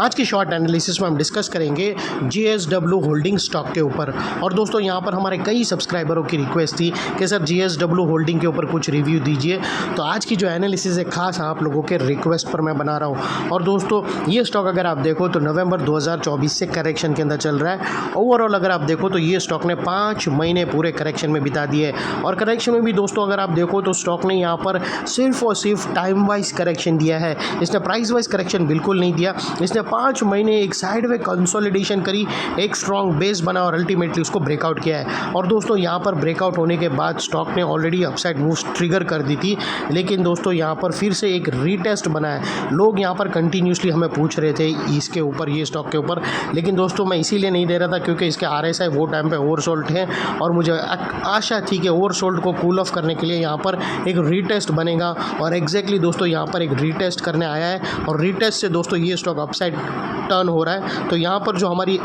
आज की short analysis में हम डिस्कस करेंगे JSW होल्डिंग स्टॉक के ऊपर। और दोस्तों यहाँ पर हमारे कई सब्सक्राइबरों की रिक्वेस्ट थी कि सर JSW होल्डिंग के ऊपर कुछ रिव्यू दीजिए। तो आज की जो एनालिसिस है खास आप लोगों के रिक्वेस्ट पर मैं बना रहा हूँ। और दोस्तों ये स्टॉक अगर आप देखो तो नवंबर 2024 से करेक्शन के अंदर चल रहा है। ओवरऑल अगर आप देखो तो ये स्टॉक ने 5 महीने पूरे करेक्शन में बिता दिए। और करेक्शन में भी दोस्तों अगर आप देखो तो स्टॉक ने यहाँ पर सिर्फ और सिर्फ टाइम वाइज करेक्शन दिया है, इसने प्राइस वाइज करेक्शन बिल्कुल नहीं दिया। इसने 5 महीने एक साइड वे कंसोलिडेशन करी, एक स्ट्रॉन्ग बेस बना और अल्टीमेटली उसको ब्रेकआउट किया है। और दोस्तों यहाँ पर ब्रेकआउट होने के बाद स्टॉक ने ऑलरेडी अपसाइड मूव्स ट्रिगर कर दी थी, लेकिन दोस्तों यहाँ पर फिर से एक रीटेस्ट बना है। लोग यहाँ पर कंटिन्यूसली हमें पूछ रहे थे इसके ऊपर, ये स्टॉक के ऊपर, लेकिन दोस्तों मैं इसीलिए नहीं दे रहा था क्योंकि इसके RSI वो टाइम पे ओवरसोल्ड है और मुझे आशा थी कि ओवरसोल्ड को कूल ऑफ करने के लिए यहाँ पर एक रीटेस्ट बनेगा। और एग्जैक्टली दोस्तों यहाँ पर एक रीटेस्ट करने आया है और रीटेस्ट से दोस्तों ये स्टॉक अपसाइड टर्न हो रहा है। तो यहाँ पर जो हमारी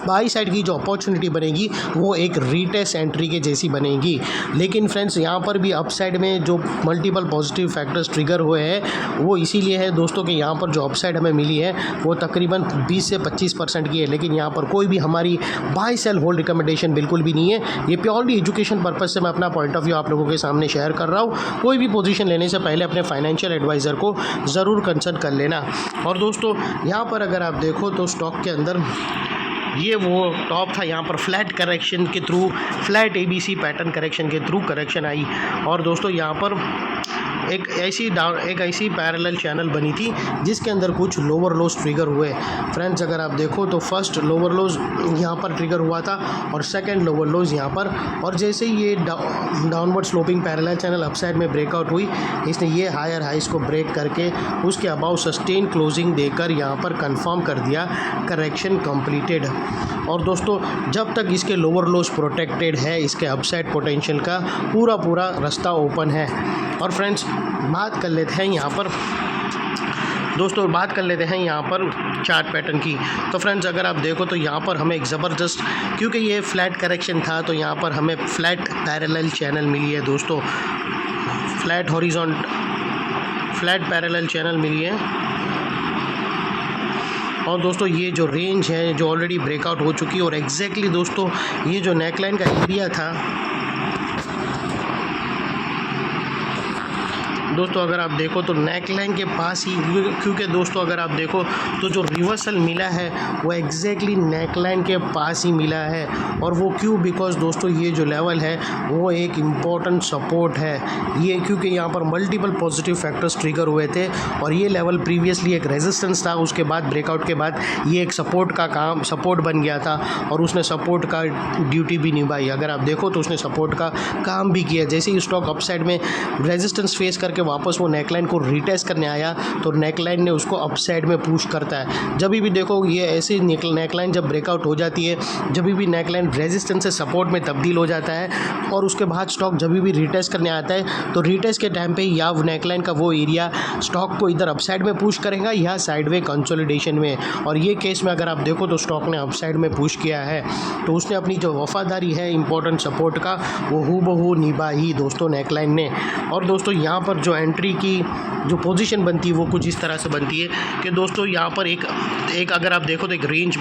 बाई साइड की जो अपॉर्चुनिटी बनेगी वो एक रीटेस्ट एंट्री के जैसी बनेगी। लेकिन फ्रेंड्स यहाँ पर भी अपसाइड में जो मल्टीपल पॉजिटिव फैक्टर्स ट्रिगर हुए हैं वो इसीलिए है दोस्तों कि यहाँ पर जो अपसाइड हमें मिली है वो तकरीबन 20 से 25% की है। लेकिन यहाँ पर कोई भी हमारी बाय सेल होल्ड रिकमेंडेशन बिल्कुल भी नहीं है। ये प्योरली एजुकेशन पर्पज से मैं अपना पॉइंट ऑफ व्यू आप लोगों के सामने शेयर कर रहा हूँ। कोई भी पोजीशन लेने से पहले अपने फाइनेंशियल एडवाइज़र को ज़रूर कंसल्ट कर लेना। और दोस्तों यहाँ पर अगर आप देखो तो स्टॉक के अंदर ये वो टॉप था, यहाँ पर फ्लैट करेक्शन के through, flat ABC pattern correction के थ्रू करेक्शन आई। और दोस्तों यहाँ पर एक ऐसी पैरेलल चैनल बनी थी जिसके अंदर कुछ लोअर लोज ट्रिगर हुए। फ्रेंड्स अगर आप देखो तो फर्स्ट लोअर लोज यहाँ पर ट्रिगर हुआ था और सेकंड लोअर लोज यहाँ पर। और जैसे ही ये downward sloping parallel channel upside में ब्रेकआउट हुई, इसने ये हायर हाइस को ब्रेक करके उसके अबाउ सस्टेन क्लोजिंग देकर यहाँ पर कंफर्म कर दिया करेक्शन कंप्लीटेड। और दोस्तों जब तक इसके लोअर लोज प्रोटेक्टेड है, इसके अपसाइड पोटेंशियल का पूरा रास्ता ओपन है। और फ्रेंड्स बात कर लेते हैं यहाँ पर चार्ट पैटर्न की। तो फ्रेंड्स अगर आप देखो तो यहाँ पर हमें एक ज़बरदस्त, क्योंकि ये फ्लैट करेक्शन था तो यहाँ पर हमें फ्लैट पैरेलल चैनल मिली है दोस्तों, फ्लैट पैरेलल चैनल मिली है। और दोस्तों ये जो रेंज है जो ऑलरेडी ब्रेकआउट हो चुकी है और एग्जैक्टली दोस्तों ये जो नेकलाइन का एरिया था दोस्तों अगर आप देखो तो नेकलाइन के पास ही, क्योंकि दोस्तों अगर आप देखो तो जो रिवर्सल मिला है वो एग्जैक्टली नेकलाइन के पास ही मिला है। और वो क्यों? बिकॉज दोस्तों ये जो लेवल है वो एक इम्पॉर्टेंट सपोर्ट है ये, क्योंकि यहाँ पर मल्टीपल पॉजिटिव फैक्टर्स ट्रिगर हुए थे और ये लेवल प्रीवियसली एक रेजिस्टेंस था, उसके बाद ब्रेकआउट के बाद ये एक सपोर्ट बन गया था और उसने सपोर्ट का ड्यूटी भी निभाई। अगर आप देखो तो उसने सपोर्ट का काम भी किया। जैसे ही स्टॉक अपसाइड में रेजिस्टेंस फेस करके वापस वो नेकलाइन को रीटेस्ट करने आया तो नेकलाइन ने उसको अपसाइड में पुश करता है। जब भी देखो ये ऐसी नेकलाइन जब ब्रेकआउट हो जाती है, जब भी नेकलाइन रेजिस्टेंस से सपोर्ट में तब्दील हो जाता है और उसके बाद स्टॉक जब भी रीटेस्ट करने आता है तो रीटेस्ट के टाइम पे या नेकलाइन का वो एरिया स्टॉक को इधर अपसाइड में पुश करेगा या साइडवे कंसोलिडेशन में। और ये केस में अगर आप देखो तो स्टॉक ने अपसाइड में पुश किया है तो उसने अपनी जो वफादारी है इंपॉर्टेंट सपोर्ट का वो हूबहू निभाई दोस्तों नेकलाइन ने। और दोस्तों यहाँ पर जो एंट्री की जो पोजीशन बनती है वो कुछ इस तरह से बनती है कि दोस्तों यहाँ पर एक अगर आप देखो तो एक रेंज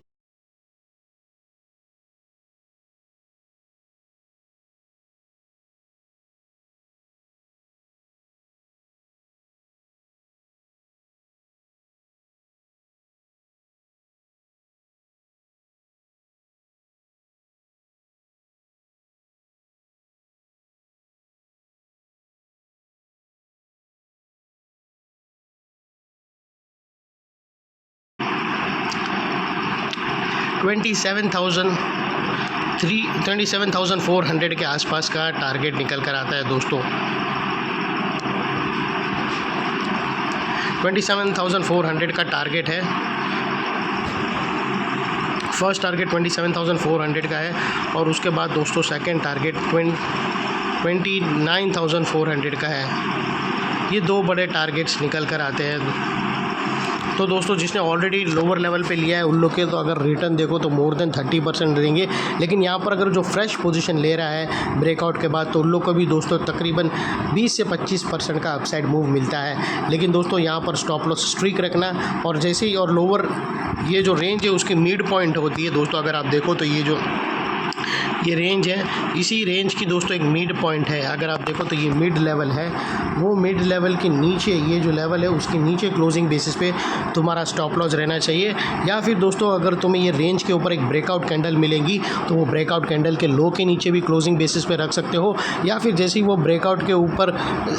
27,400 के आसपास का टारगेट निकल कर आता है दोस्तों। 27,400 का टारगेट है, फर्स्ट टारगेट 27,400 का है और उसके बाद दोस्तों सेकंड टारगेट 29,400 का है। ये दो बड़े टारगेट्स निकल कर आते हैं तो दोस्तों जिसने ऑलरेडी लोअर लेवल पे लिया है उन लोग के तो अगर रिटर्न देखो तो मोर देन 30% देंगे। लेकिन यहाँ पर अगर जो फ्रेश पोजीशन ले रहा है ब्रेकआउट के बाद तो उन लोग को भी दोस्तों तकरीबन 20 से 25% का अपसाइड मूव मिलता है। लेकिन दोस्तों यहाँ पर स्टॉप लॉस स्ट्रिक रखना, और जैसे ही और लोअर ये जो रेंज है उसकी मिड पॉइंट होती है दोस्तों। अगर आप देखो तो ये रेंज है, इसी रेंज की दोस्तों एक मिड पॉइंट है। अगर आप देखो तो ये मिड लेवल है, वो मिड लेवल के नीचे ये जो लेवल है उसके नीचे क्लोजिंग बेसिस पे तुम्हारा स्टॉप लॉस रहना चाहिए। या फिर दोस्तों अगर तुम्हें ये रेंज के ऊपर एक ब्रेकआउट कैंडल मिलेगी तो वो ब्रेकआउट कैंडल के लो के नीचे भी क्लोजिंग बेसिस पे रख सकते हो, या फिर जैसे ही वो ब्रेकआउट के ऊपर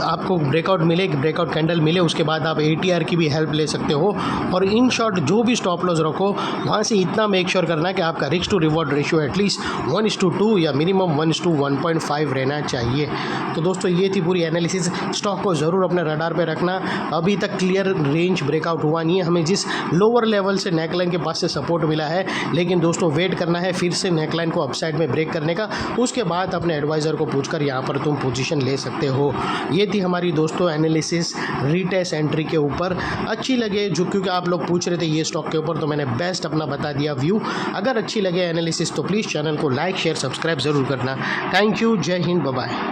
आपको ब्रेकआउट कैंडल मिले उसके बाद आप ATR की भी हेल्प ले सकते हो। और इन शॉर्ट जो भी स्टॉप लॉस रखो वहाँ से इतना मेक श्योर करना कि आपका risk to reward ratio at least 1:2 या मिनिमम 1:1.5 रहना चाहिए। तो दोस्तों ये थी पूरी एनालिसिस। स्टॉक को ज़रूर अपने रडार पे रखना। अभी तक क्लियर रेंज ब्रेकआउट हुआ नहीं है, हमें जिस लोअर लेवल से नेकलाइन के पास से सपोर्ट मिला है, लेकिन दोस्तों वेट करना है फिर से नेकलाइन को अपसाइड में ब्रेक करने का। उसके बाद अपने एडवाइज़र को पूछकर यहाँ पर तुम पोजीशन ले सकते हो। ये थी हमारी दोस्तों एनालिसिस रिटेस्ट एंट्री के ऊपर। अच्छी लगे जो, क्योंकि आप लोग पूछ रहे थे ये स्टॉक के ऊपर, तो मैंने बेस्ट अपना बता दिया व्यू। अगर अच्छी लगे एनालिसिस तो प्लीज़ चैनल को लाइक शेयर सब्सक्राइब ज़रूर करना। थैंक यू, जय हिंद, बाय बाय।